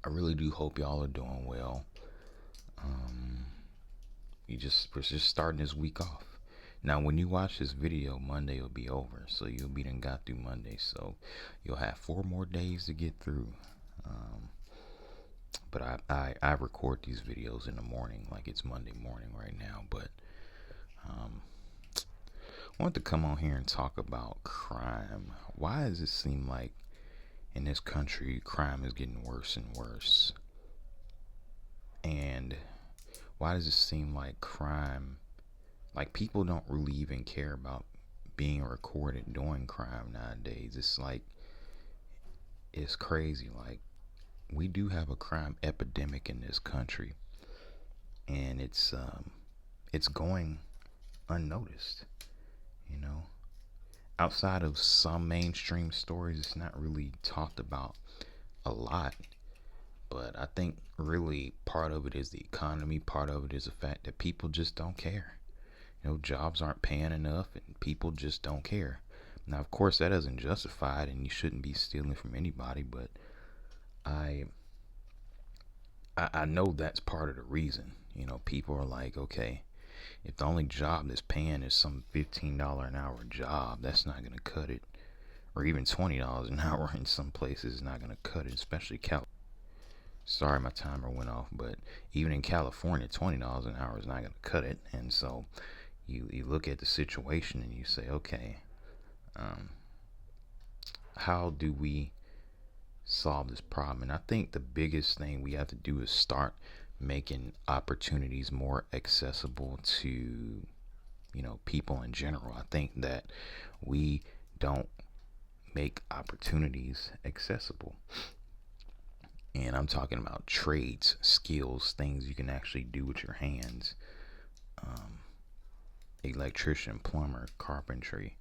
I really do hope y'all are doing well. Um, we're just starting this week off. Now, when you watch this video, Monday will be over, so you'll be done got through Monday. So you'll have 4 more days to get through. Um, but I record these videos in the morning, like it's Monday morning right now. But um, I wanted to come on here and talk about crime. Why does it seem like in this country crime is getting worse and worse? And why does it seem like crime, like people don't really even care about being recorded doing crime nowadays? It's like, it's crazy. Like, we do have a crime epidemic in this country, and it's going unnoticed. You know, outside of some mainstream stories, it's not really talked about a lot. But I think really part of it is the economy. Part of it is the fact that people just don't care. Jobs aren't paying enough, and people just don't care. Now, of course, that doesn't justify it, and you shouldn't be stealing from anybody. But I I know that's part of the reason. People are like, okay, if the only job that's paying is some $15 an hour job, that's not gonna cut it. Or even $20 an hour in some places is not gonna cut it, especially California. Sorry, my timer went off, but even in California, $20 an hour is not gonna cut it. And so you look at the situation and you say, okay, um, how do we solve this problem? And I think the biggest thing we have to do is start making opportunities more accessible to people in general. I think that we don't make opportunities accessible, and I'm talking about trades, skills, things you can actually do with your hands. um, Electrician, plumber, carpentry,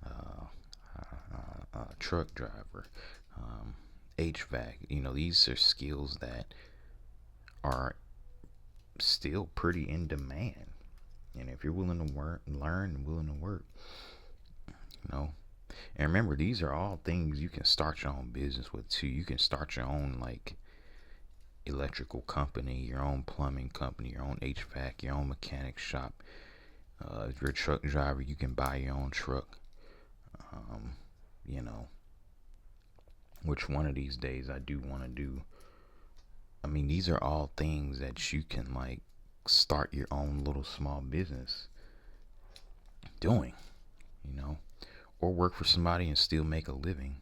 uh, truck driver, um, HVAC. These are skills that are still pretty in demand. And if you're willing to work, learn, and willing to work, you know. And remember, these are all things you can start your own business with too. You can start your own like electrical company, your own plumbing company, your own HVAC, your own mechanic shop. If you're a truck driver, you can buy your own truck. Um, you know, which one of these days I do want to do. I mean, these are all things that you can like start your own little small business doing, you know, or work for somebody and still make a living.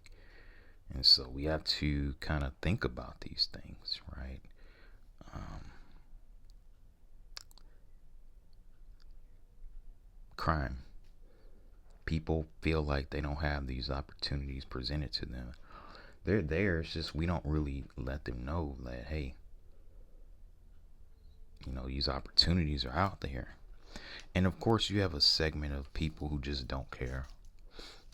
And so we have to kind of think about these things, right? Um, Crime. People feel like they don't have these opportunities presented to them. They're there. It's just we don't really let them know that, hey, these opportunities are out there. And of course, you have a segment of people who just don't care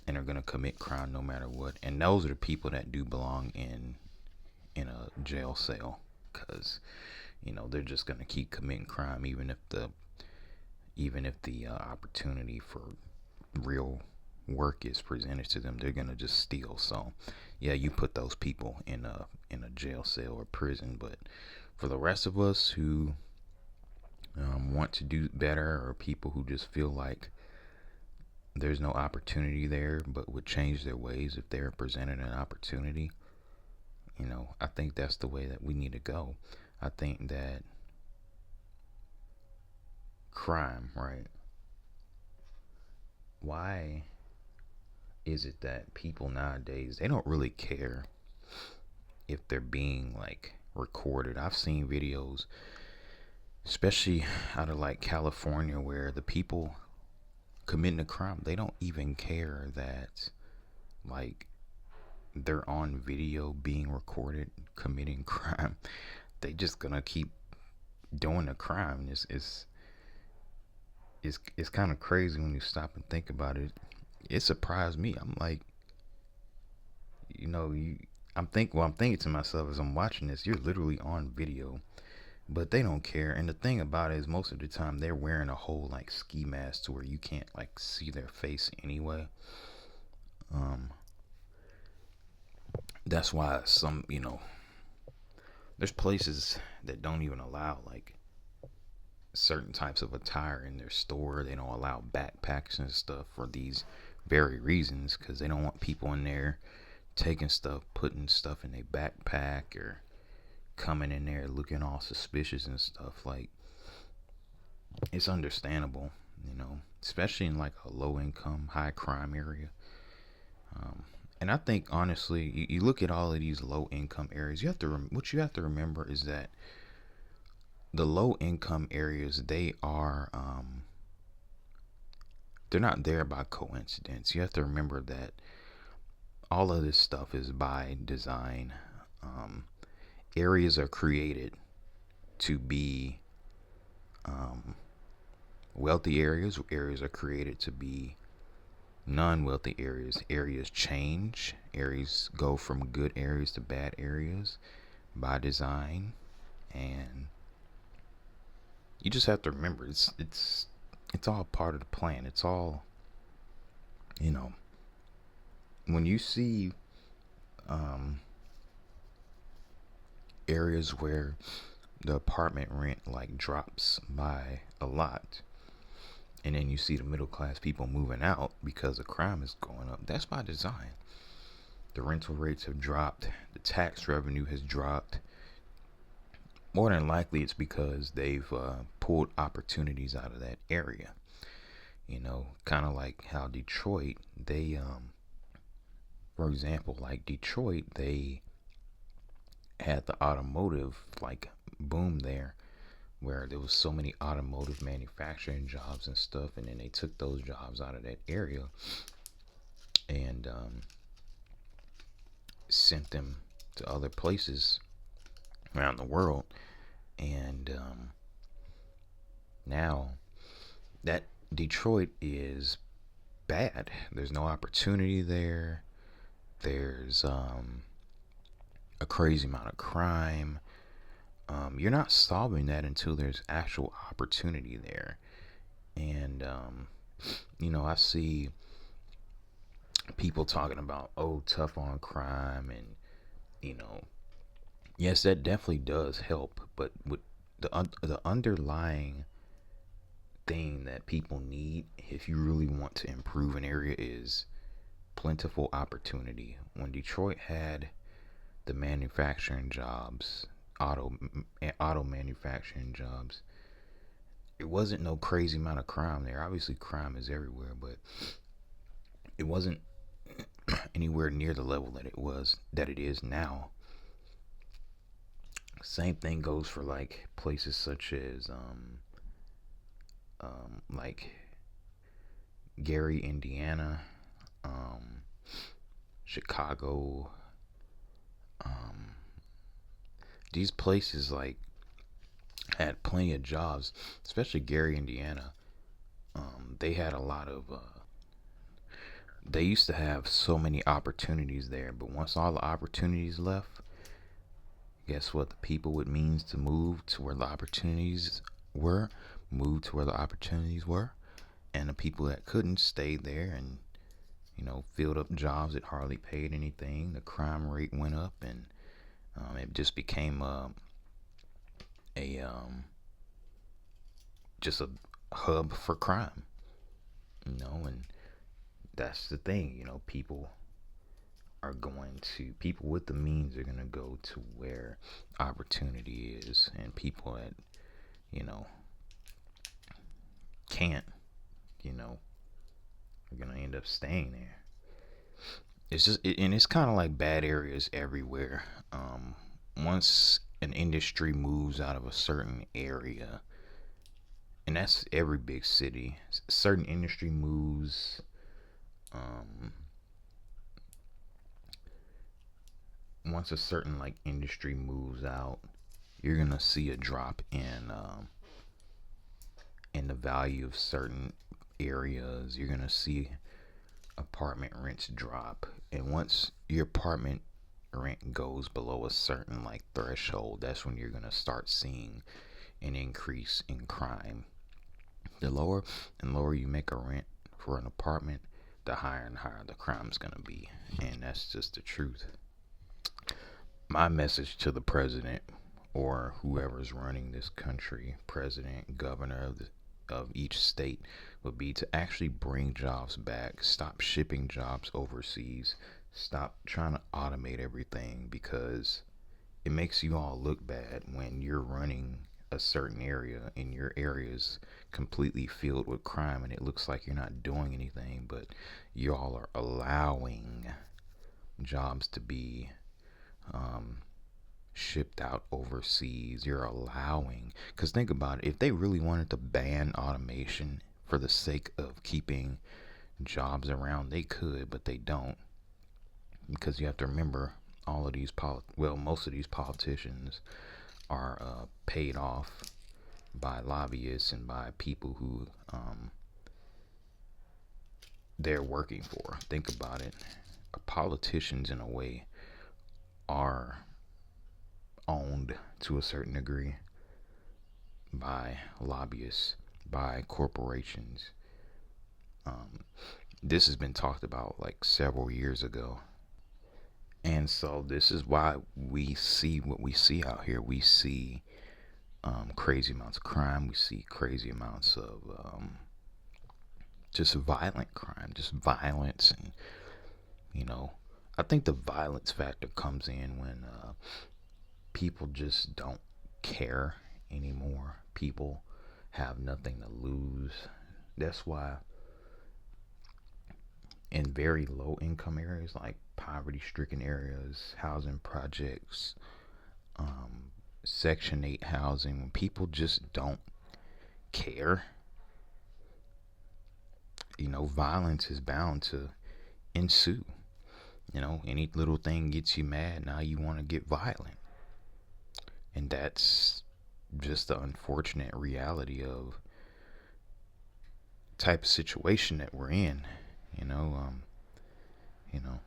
and are gonna commit crime no matter what. And those are the people that do belong in a jail cell, because they're just gonna keep committing crime even if the opportunity for real work is presented to them. They're gonna just steal. So yeah, you put those people in a jail cell or prison. But for the rest of us who want to do better, or people who just feel like there's no opportunity there but would change their ways if they're presented an opportunity, I think that's the way that we need to go. I think that crime, right? Why is it that people nowadays, they don't really care if they're being like recorded? I've seen videos, especially out of like California, where the people committing a crime, they don't even care that like they're on video being recorded committing crime. They just gonna keep doing the crime. It's kind of crazy when you stop and think about it. It surprised me. I'm like, you know, you. I'm thinking to myself as I'm watching this, you're literally on video, but they don't care. And the thing about it is, most of the time they're wearing a whole like ski mask to where you can't like see their face anyway. Um, that's why some, there's places that don't even allow like certain types of attire in their store. They don't allow backpacks and stuff for these very reasons, because they don't want people in there taking stuff, putting stuff in their backpack, or coming in there looking all suspicious and stuff. Like, it's understandable, especially in like a low income, high crime area. And I think honestly, you look at all of these low income areas. What you have to remember is that the low income areas, they're not there by coincidence. You have to remember that all of this stuff is by design. Areas are created to be wealthy areas. Areas are created to be non-wealthy areas. Areas change. Areas go from good areas to bad areas by design, and you just have to remember it's all part of the plan. It's all, when you see areas where the apartment rent like drops by a lot, and then you see the middle class people moving out because the crime is going up, that's by design. The rental rates have dropped, the tax revenue has dropped. More than likely, it's because they've pulled opportunities out of that area. Kind of like how Detroit, they, for example, like Detroit, they had the automotive like boom there, where there was so many automotive manufacturing jobs and stuff, and then they took those jobs out of that area and sent them to other places around the world. And now that Detroit is bad. There's no opportunity there. There's a crazy amount of crime. You're not solving that until there's actual opportunity there. And I see people talking about, tough on crime, and yes, that definitely does help, but with the underlying thing that people need, if you really want to improve an area, is plentiful opportunity. When Detroit had the manufacturing jobs, auto manufacturing jobs, it wasn't no crazy amount of crime there. Obviously crime is everywhere, but it wasn't anywhere near the level that it is now. Same thing goes for like places such as like Gary, Indiana, Chicago. These places like had plenty of jobs, especially Gary, Indiana. They had a lot of they used to have so many opportunities there, but once all the opportunities left, guess what? The people with means to move to where the opportunities were, and the people that couldn't stayed there and filled up jobs that hardly paid anything. The crime rate went up, and it just became just a hub for crime. And that's the thing. People with the means are going to go to where opportunity is, and people that can't are going to end up staying there. And it's kind of like bad areas everywhere. Once an industry moves out of a certain area, and that's every big city, certain industry moves, once a certain like industry moves out, you're gonna see a drop in the value of certain areas. You're gonna see apartment rents drop, and once your apartment rent goes below a certain like threshold, that's when you're gonna start seeing an increase in crime. The lower and lower you make a rent for an apartment, the higher and higher the crime's gonna be, and that's just the truth. My message to the president or whoever's running this country, president, governor of each state, would be to actually bring jobs back, stop shipping jobs overseas, stop trying to automate everything, because it makes you all look bad when you're running a certain area and your area is completely filled with crime and it looks like you're not doing anything, but you all are allowing jobs to be um, shipped out overseas. You're allowing, because think about it, if they really wanted to ban automation for the sake of keeping jobs around, they could, but they don't, because you have to remember all of these most of these politicians are paid off by lobbyists and by people who they're working for. Think about it. Politicians, in a way, are owned to a certain degree by lobbyists, by corporations. This has been talked about like several years ago. And so this is why we see what we see out here. We see crazy amounts of crime. We see crazy amounts of just violent crime, just violence. And, you know, I think the violence factor comes in when people just don't care anymore. People have nothing to lose. That's why in very low income areas, like poverty stricken areas, housing projects, Section 8 housing, when people just don't care, violence is bound to ensue. Any little thing gets you mad, now you want to get violent. And that's just the unfortunate reality of type of situation that we're in. you know